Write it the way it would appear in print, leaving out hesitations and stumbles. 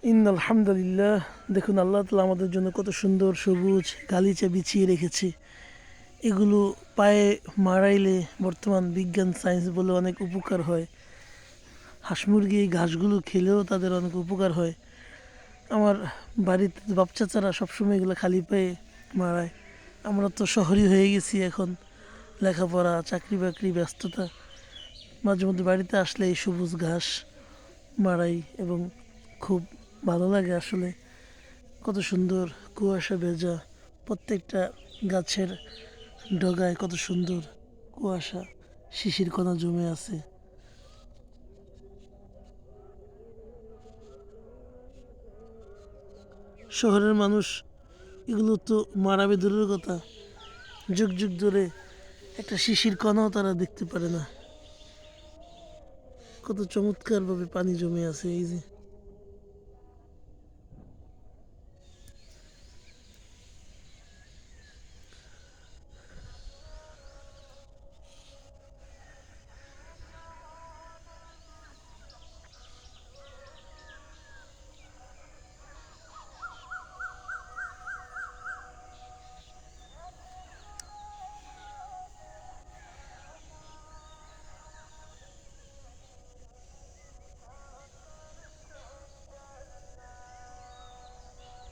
আলহামদুলিল্লাহ। দেখুন, আল্লাহ তাআলা আমাদের জন্য কত সুন্দর সবুজ গালিচা বিছিয়ে রেখেছে। এগুলো পায়ে মারাইলে বর্তমান বিজ্ঞান সায়েন্স বলে অনেক উপকার হয়। হাঁস মুরগি এই ঘাসগুলো খেলেও তাদের অনেক উপকার হয়। আমার বাড়িতে বাপ চাচারা সবসময় এগুলো খালি পায়ে মারায়। আমরা তো শহরী হয়ে গেছি এখন, লেখাপড়া চাকরি বাকরি ব্যস্ততা, মাঝে মধ্যে বাড়িতে আসলে এই সবুজ ঘাস মাড়াই এবং খুব ভালো লাগে আসলে। কত সুন্দর কুয়াশা ভেজা, প্রত্যেকটা গাছের ডগায় কত সুন্দর কুয়াশা, শিশির কণা জমে আছে। শহরের মানুষ এগুলো তো মারাবে দূরের কথা, যুগ যুগ ধরে একটা শিশির কণাও তারা দেখতে পারে না। কত চমৎকারভাবে পানি জমে আছে, এই যে